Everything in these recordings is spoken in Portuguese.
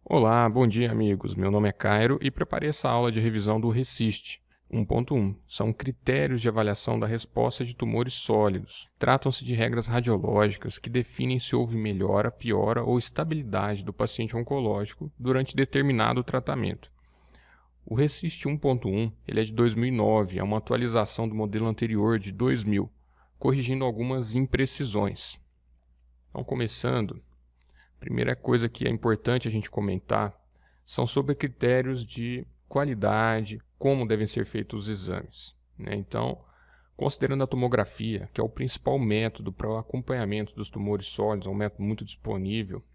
Olá, bom dia amigos. Meu nome é Cairo e preparei essa aula de revisão do RECIST 1.1. São critérios de avaliação da resposta de tumores sólidos. Tratam-se de regras radiológicas que definem se houve melhora, piora ou estabilidade do paciente oncológico durante determinado tratamento. O RECIST 1.1 ele é de 2009, é uma atualização do modelo anterior de 2000, corrigindo algumas imprecisões. Então, começando, a primeira coisa que é importante a gente comentar são sobre critérios de qualidade, como devem ser feitos os exames, né? Então, considerando a tomografia, que é o principal método para o acompanhamento dos tumores sólidos, é um método muito disponível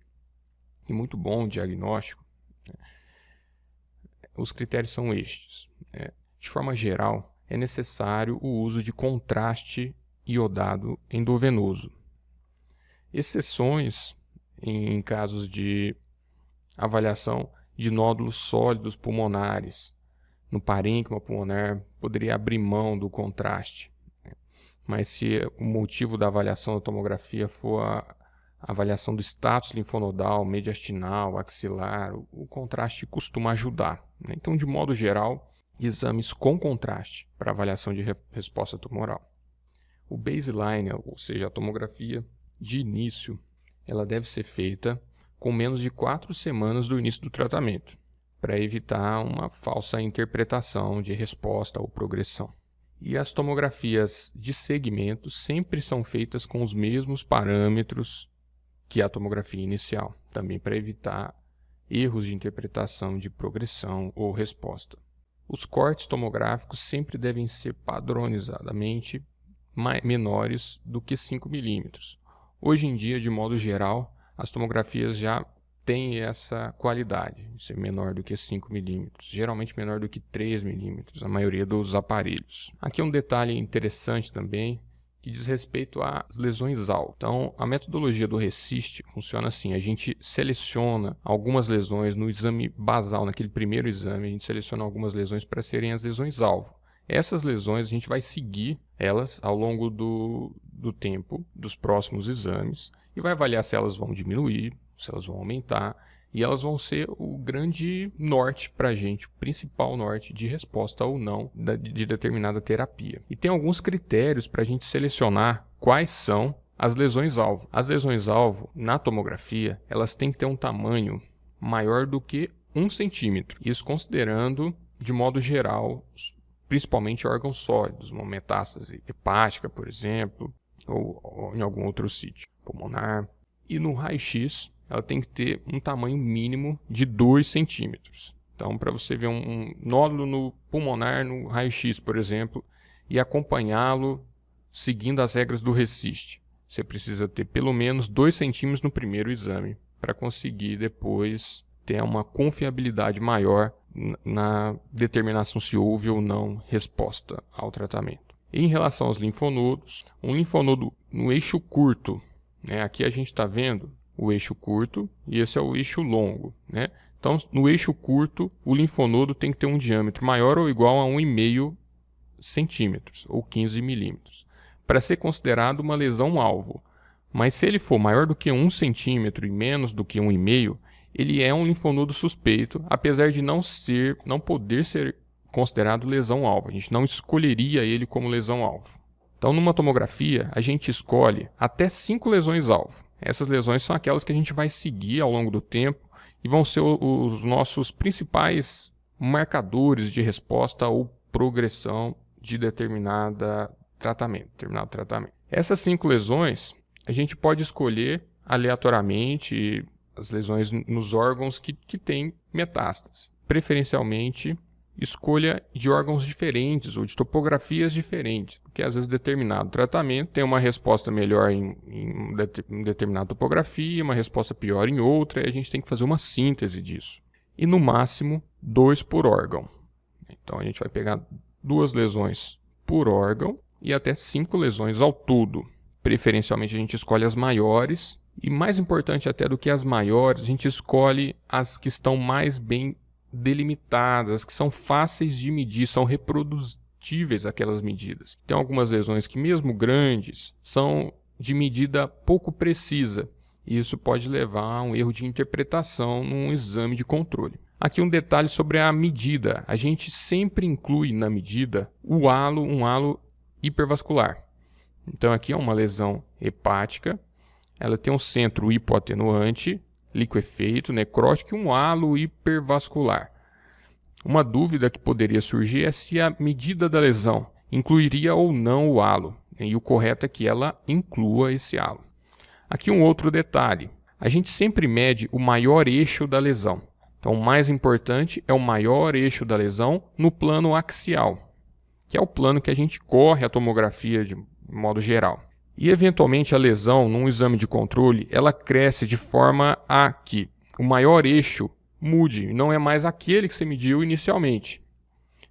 e muito bom diagnóstico, né? Os critérios são estes, né? De forma geral, é necessário o uso de contraste iodado endovenoso. Exceções em casos de avaliação de nódulos sólidos pulmonares. No parênquima pulmonar, poderia abrir mão do contraste. Mas se o motivo da avaliação da tomografia for a avaliação do status linfonodal, mediastinal, axilar, o contraste costuma ajudar, né? Então, de modo geral, exames com contraste para avaliação de resposta tumoral. O baseline, ou seja, a tomografia de início, ela deve ser feita com menos de 4 semanas do início do tratamento, para evitar uma falsa interpretação de resposta ou progressão. E as tomografias de segmento sempre são feitas com os mesmos parâmetros que a tomografia inicial, também para evitar erros de interpretação de progressão ou resposta. Os cortes tomográficos sempre devem ser padronizadamente menores do que 5 milímetros. Hoje em dia, de modo geral, as tomografias já têm essa qualidade, de ser menor do que 5 milímetros, geralmente menor do que 3 milímetros, a maioria dos aparelhos. Aqui um detalhe interessante também, que diz respeito às lesões-alvo. Então, a metodologia do RECIST funciona assim: a gente seleciona algumas lesões no exame basal, naquele primeiro exame, a gente seleciona algumas lesões para serem as lesões-alvo. Essas lesões a gente vai seguir elas ao longo do tempo, dos próximos exames, e vai avaliar se elas vão diminuir, se elas vão aumentar, e elas vão ser o grande norte para a gente, o principal norte de resposta ou não de determinada terapia. E tem alguns critérios para a gente selecionar quais são as lesões-alvo. As lesões-alvo, na tomografia, elas têm que ter um tamanho maior do que 1 centímetro. Isso considerando, de modo geral, principalmente órgãos sólidos, uma metástase hepática, por exemplo, ou em algum outro sítio pulmonar. E no raio-x, ela tem que ter um tamanho mínimo de 2 centímetros. Então, para você ver um nódulo no pulmonar no raio-x, por exemplo, e acompanhá-lo seguindo as regras do RECIST, você precisa ter pelo menos 2 centímetros no primeiro exame, para conseguir depois ter uma confiabilidade maior na determinação se houve ou não resposta ao tratamento. Em relação aos linfonodos, um linfonodo no eixo curto, né? Aqui a gente está vendo o eixo curto e esse é o eixo longo, né? Então, no eixo curto, o linfonodo tem que ter um diâmetro maior ou igual a 1,5 centímetros ou 15 milímetros, para ser considerado uma lesão-alvo. Mas se ele for maior do que 1 centímetro e menos do que 1,5, ele é um linfonodo suspeito, apesar de não poder ser considerado lesão-alvo. A gente não escolheria ele como lesão-alvo. Então, numa tomografia, a gente escolhe até 5 lesões-alvo. Essas lesões são aquelas que a gente vai seguir ao longo do tempo e vão ser os nossos principais marcadores de resposta ou progressão de determinado tratamento. Essas 5 lesões, a gente pode escolher aleatoriamente as lesões nos órgãos que têm metástase. Preferencialmente, escolha de órgãos diferentes ou de topografias diferentes, porque às vezes determinado tratamento tem uma resposta melhor em determinada topografia, uma resposta pior em outra, e a gente tem que fazer uma síntese disso. E no máximo, 2 por órgão. Então a gente vai pegar 2 lesões por órgão e até 5 lesões ao todo. Preferencialmente a gente escolhe as maiores, e mais importante até do que as maiores, a gente escolhe as que estão mais bem delimitadas, as que são fáceis de medir, são reprodutíveis aquelas medidas. Tem algumas lesões que, mesmo grandes, são de medida pouco precisa. e isso pode levar a um erro de interpretação num exame de controle. Aqui um detalhe sobre a medida. A gente sempre inclui na medida um halo hipervascular. Então aqui é uma lesão hepática, ela tem um centro hipoatenuante, liquefeito, necrótico e um halo hipervascular. Uma dúvida que poderia surgir é se a medida da lesão incluiria ou não o halo, e o correto é que ela inclua esse halo. Aqui um outro detalhe, a gente sempre mede o maior eixo da lesão. Então o mais importante é o maior eixo da lesão no plano axial, que é o plano que a gente corre a tomografia de modo geral. E eventualmente a lesão, num exame de controle, ela cresce de forma a que o maior eixo mude, não é mais aquele que você mediu inicialmente.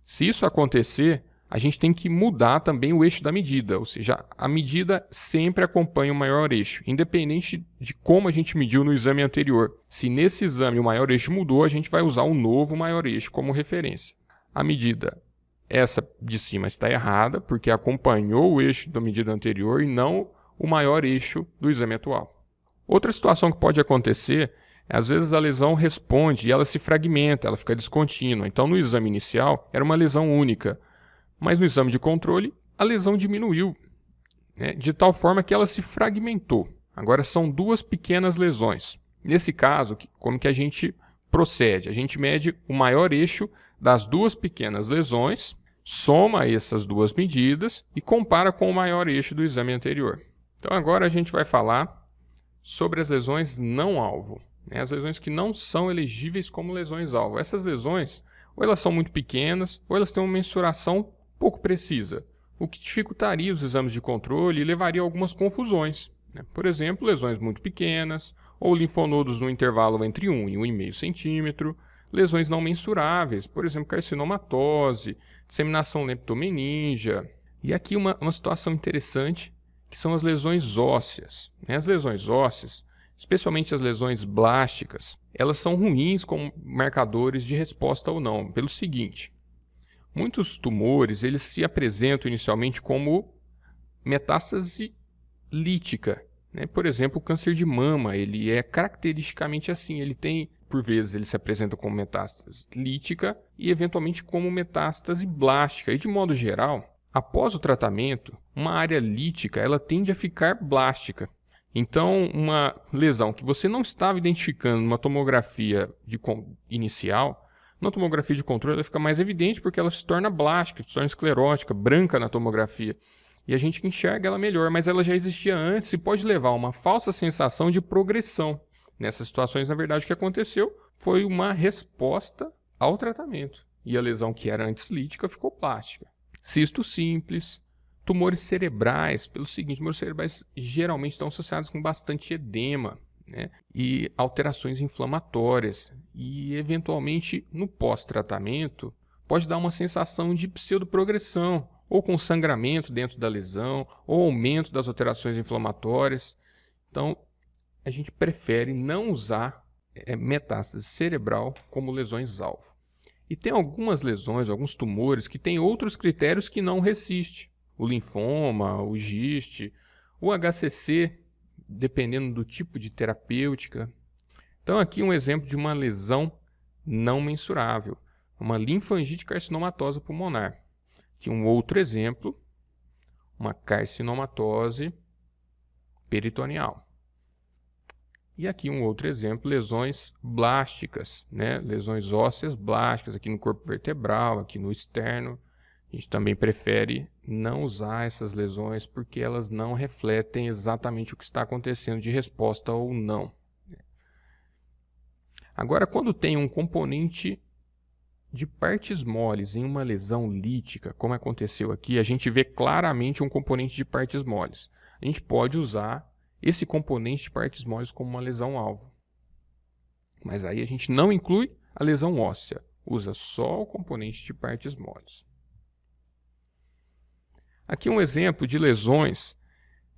Se isso acontecer, a gente tem que mudar também o eixo da medida, ou seja, a medida sempre acompanha o maior eixo, independente de como a gente mediu no exame anterior. Se nesse exame o maior eixo mudou, a gente vai usar o novo maior eixo como referência. A medida, essa de cima, está errada, porque acompanhou o eixo da medida anterior e não o maior eixo do exame atual. Outra situação que pode acontecer é, às vezes, a lesão responde e ela se fragmenta, ela fica descontínua. Então, no exame inicial, era uma lesão única, mas no exame de controle, a lesão diminuiu, né, de tal forma que ela se fragmentou. Agora, são duas pequenas lesões. Nesse caso, como que a gente procede? A gente mede o maior eixo das duas pequenas lesões, soma essas duas medidas e compara com o maior eixo do exame anterior. Então agora a gente vai falar sobre as lesões não-alvo, né? As lesões que não são elegíveis como lesões-alvo. Essas lesões, ou elas são muito pequenas, ou elas têm uma mensuração pouco precisa, o que dificultaria os exames de controle e levaria a algumas confusões, né? Por exemplo, lesões muito pequenas, ou linfonodos no intervalo entre 1 e 1,5 centímetro, lesões não mensuráveis, por exemplo, carcinomatose, disseminação leptomeníngea. E aqui uma situação interessante, que são as lesões ósseas, né? As lesões ósseas, especialmente as lesões blásticas, elas são ruins como marcadores de resposta ou não, pelo seguinte: muitos tumores eles se apresentam inicialmente como metástase lítica, né? Por exemplo, o câncer de mama, ele é caracteristicamente assim, ele tem, por vezes, ele se apresenta como metástase lítica e eventualmente como metástase blástica. E de modo geral, após o tratamento, uma área lítica ela tende a ficar blástica. Então, uma lesão que você não estava identificando numa tomografia inicial, na tomografia de controle ela fica mais evidente porque ela se torna blástica, se torna esclerótica, branca na tomografia. E a gente enxerga ela melhor, mas ela já existia antes e pode levar a uma falsa sensação de progressão. Nessas situações, na verdade, o que aconteceu foi uma resposta ao tratamento. E a lesão que era antes lítica ficou plástica. Cisto simples, tumores cerebrais, pelo seguinte, tumores cerebrais geralmente estão associados com bastante edema, né? E alterações inflamatórias. E, eventualmente, no pós-tratamento, pode dar uma sensação de pseudoprogressão, ou com sangramento dentro da lesão, ou aumento das alterações inflamatórias. Então, a gente prefere não usar metástase cerebral como lesões-alvo. E tem algumas lesões, alguns tumores que têm outros critérios que não resistem. O linfoma, o giste, o HCC, dependendo do tipo de terapêutica. Então aqui um exemplo de uma lesão não mensurável, uma linfangite carcinomatosa pulmonar. Aqui um outro exemplo, uma carcinomatose peritoneal. E aqui um outro exemplo, lesões blásticas, né? Lesões ósseas blásticas aqui no corpo vertebral, aqui no externo. A gente também prefere não usar essas lesões porque elas não refletem exatamente o que está acontecendo de resposta ou não. Agora, quando tem um componente de partes moles em uma lesão lítica, como aconteceu aqui, a gente vê claramente um componente de partes moles. A gente pode usar esse componente de partes moles como uma lesão-alvo. Mas aí a gente não inclui a lesão óssea, usa só o componente de partes moles. Aqui um exemplo de lesões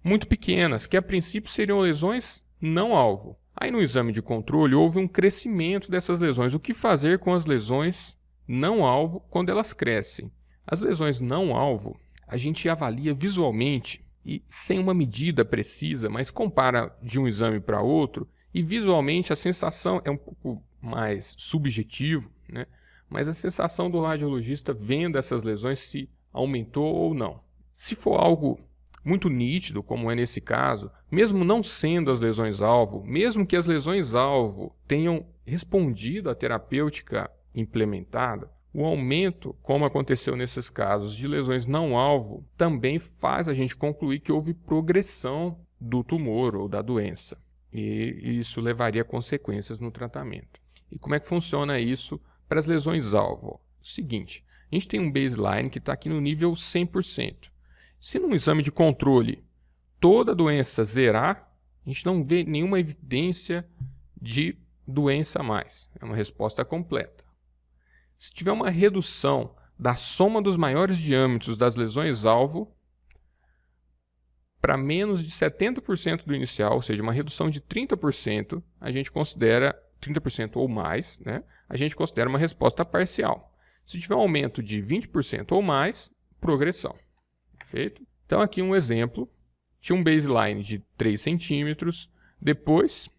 muito pequenas, que a princípio seriam lesões não-alvo. Aí no exame de controle houve um crescimento dessas lesões. O que fazer com as lesões não-alvo quando elas crescem? As lesões não-alvo, a gente avalia visualmente e sem uma medida precisa, mas compara de um exame para outro e visualmente a sensação é um pouco mais subjetivo, né? Mas a sensação do radiologista vendo essas lesões se aumentou ou não. Se for algo muito nítido, como é nesse caso, mesmo não sendo as lesões-alvo, mesmo que as lesões-alvo tenham respondido à terapêutica implementada, o aumento, como aconteceu nesses casos de lesões não-alvo, também faz a gente concluir que houve progressão do tumor ou da doença. E isso levaria a consequências no tratamento. E como é que funciona isso para as lesões-alvo? Seguinte, a gente tem um baseline que está aqui no nível 100%. Se num exame de controle toda a doença zerar, a gente não vê nenhuma evidência de doença a mais. É uma resposta completa. Se tiver uma redução da soma dos maiores diâmetros das lesões-alvo para menos de 70% do inicial, ou seja, uma redução de 30%, a gente considera 30% ou mais, né? A gente considera uma resposta parcial. Se tiver um aumento de 20% ou mais, progressão. Perfeito? Então aqui um exemplo, tinha um baseline de 3 centímetros, depois,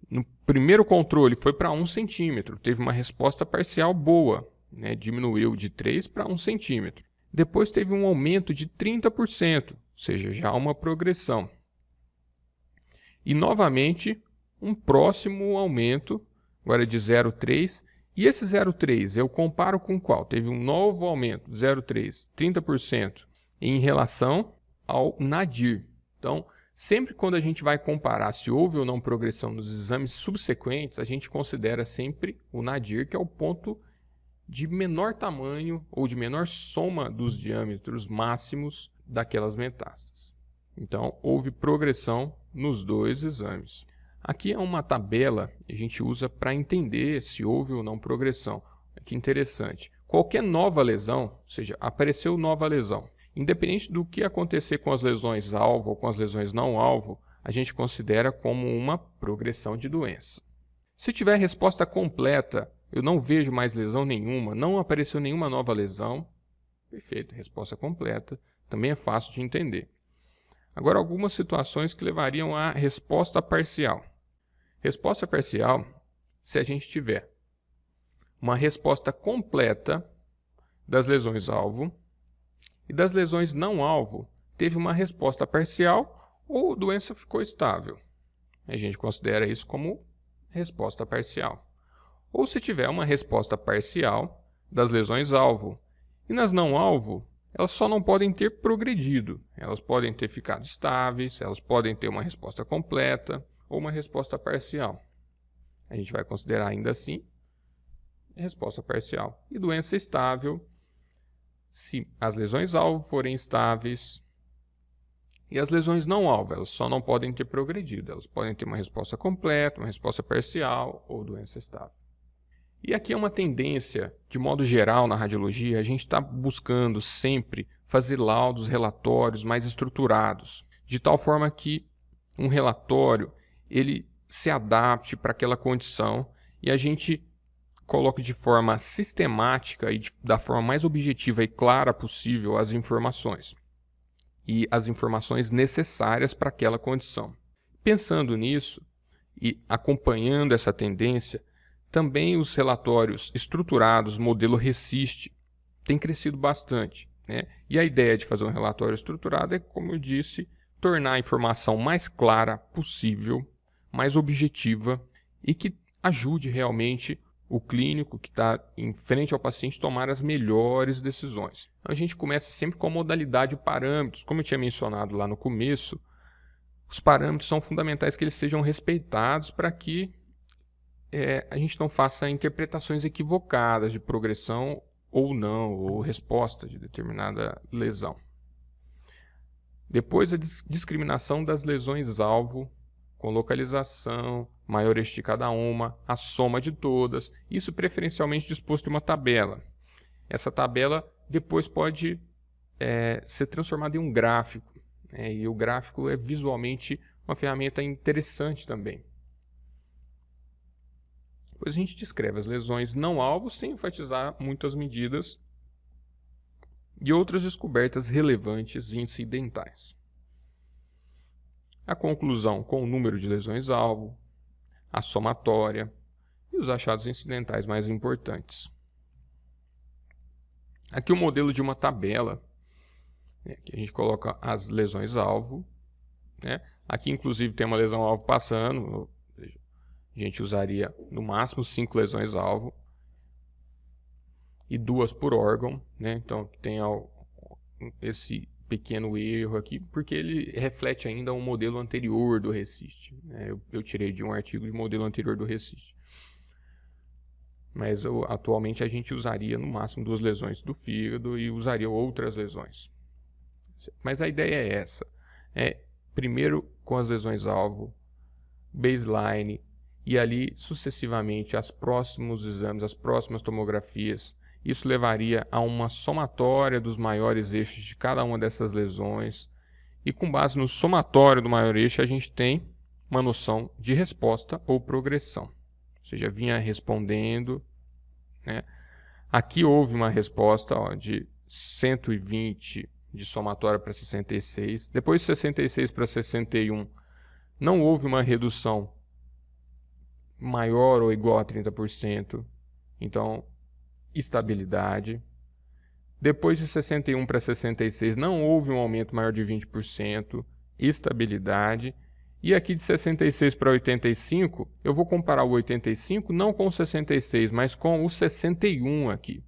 no primeiro controle foi para 1 centímetro, teve uma resposta parcial boa, né? Diminuiu de 3 para 1 centímetro. Depois teve um aumento de 30%, ou seja, já uma progressão. E novamente, um próximo aumento, agora de 0,3, e esse 0,3 eu comparo com qual? Teve um novo aumento, 0,3, 30%, em relação ao nadir. Então, sempre quando a gente vai comparar se houve ou não progressão nos exames subsequentes, a gente considera sempre o nadir, que é o ponto de menor tamanho ou de menor soma dos diâmetros máximos daquelas metástases. Então, houve progressão nos dois exames. Aqui é uma tabela que a gente usa para entender se houve ou não progressão. Que interessante. Qualquer nova lesão, ou seja, apareceu nova lesão, independente do que acontecer com as lesões alvo ou com as lesões não alvo, a gente considera como uma progressão de doença. Se tiver resposta completa, eu não vejo mais lesão nenhuma, não apareceu nenhuma nova lesão, perfeito, resposta completa, também é fácil de entender. Agora, algumas situações que levariam à resposta parcial. Resposta parcial, se a gente tiver uma resposta completa das lesões-alvo e das lesões não-alvo, teve uma resposta parcial ou a doença ficou estável. A gente considera isso como resposta parcial. Ou se tiver uma resposta parcial das lesões-alvo e nas não-alvo, elas só não podem ter progredido. Elas podem ter ficado estáveis, elas podem ter uma resposta completa ou uma resposta parcial. A gente vai considerar ainda assim resposta parcial. E doença estável, se as lesões-alvo forem estáveis e as lesões não-alvo, elas só não podem ter progredido. Elas podem ter uma resposta completa, uma resposta parcial ou doença estável. E aqui é uma tendência, de modo geral, na radiologia, a gente está buscando sempre fazer laudos, relatórios mais estruturados, de tal forma que um relatório ele se adapte para aquela condição e a gente coloque de forma sistemática e da forma mais objetiva e clara possível as informações e as informações necessárias para aquela condição. Pensando nisso e acompanhando essa tendência, também os relatórios estruturados, modelo RECIST, têm crescido bastante, né? E a ideia de fazer um relatório estruturado é, como eu disse, tornar a informação mais clara possível, mais objetiva e que ajude realmente o clínico que está em frente ao paciente a tomar as melhores decisões. A gente começa sempre com a modalidade de parâmetros. Como eu tinha mencionado lá no começo, os parâmetros são fundamentais que eles sejam respeitados para que a gente não faça interpretações equivocadas de progressão ou não, ou resposta de determinada lesão. Depois, a discriminação das lesões-alvo, com localização, maior este de cada uma, a soma de todas, isso preferencialmente disposto em uma tabela. Essa tabela depois pode ser transformada em um gráfico, né? E o gráfico é visualmente uma ferramenta interessante também. Depois a gente descreve as lesões não-alvo sem enfatizar muitas medidas e outras descobertas relevantes e incidentais. a conclusão com o número de lesões-alvo, a somatória e os achados incidentais mais importantes. Aqui o modelo de uma tabela, né, que a gente coloca as lesões-alvo, né? Aqui inclusive tem uma lesão-alvo passando, a gente usaria no máximo 5 lesões-alvo e 2 por órgão, né? Então tem esse pequeno erro aqui, porque ele reflete ainda um modelo anterior do RECIST, né? Eu tirei de um artigo de modelo anterior do RECIST. Mas atualmente a gente usaria no máximo 2 lesões do fígado e usaria outras lesões. Mas a ideia é essa. Primeiro com as lesões-alvo, baseline, e ali sucessivamente os próximos exames, as próximas tomografias. Isso levaria a uma somatória dos maiores eixos de cada uma dessas lesões. E com base no somatório do maior eixo, a gente tem uma noção de resposta ou progressão. Ou seja, vinha respondendo, né? Aqui houve uma resposta de 120 de somatória para 66. Depois de 66 para 61, não houve uma redução maior ou igual a 30%. Então, estabilidade. Depois de 61 para 66, não houve um aumento maior de 20%. Estabilidade. E aqui de 66 para 85, eu vou comparar o 85 não com o 66, mas com o 61 aqui.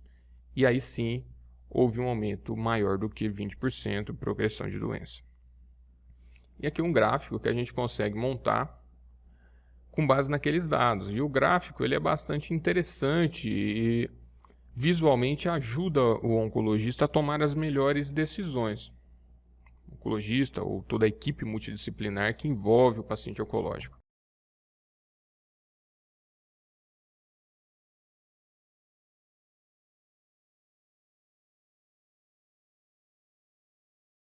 E aí sim, houve um aumento maior do que 20% progressão de doença. E aqui um gráfico que a gente consegue montar com base naqueles dados. E o gráfico ele é bastante interessante e visualmente ajuda o oncologista a tomar as melhores decisões. Oncologista ou toda a equipe multidisciplinar que envolve o paciente oncológico.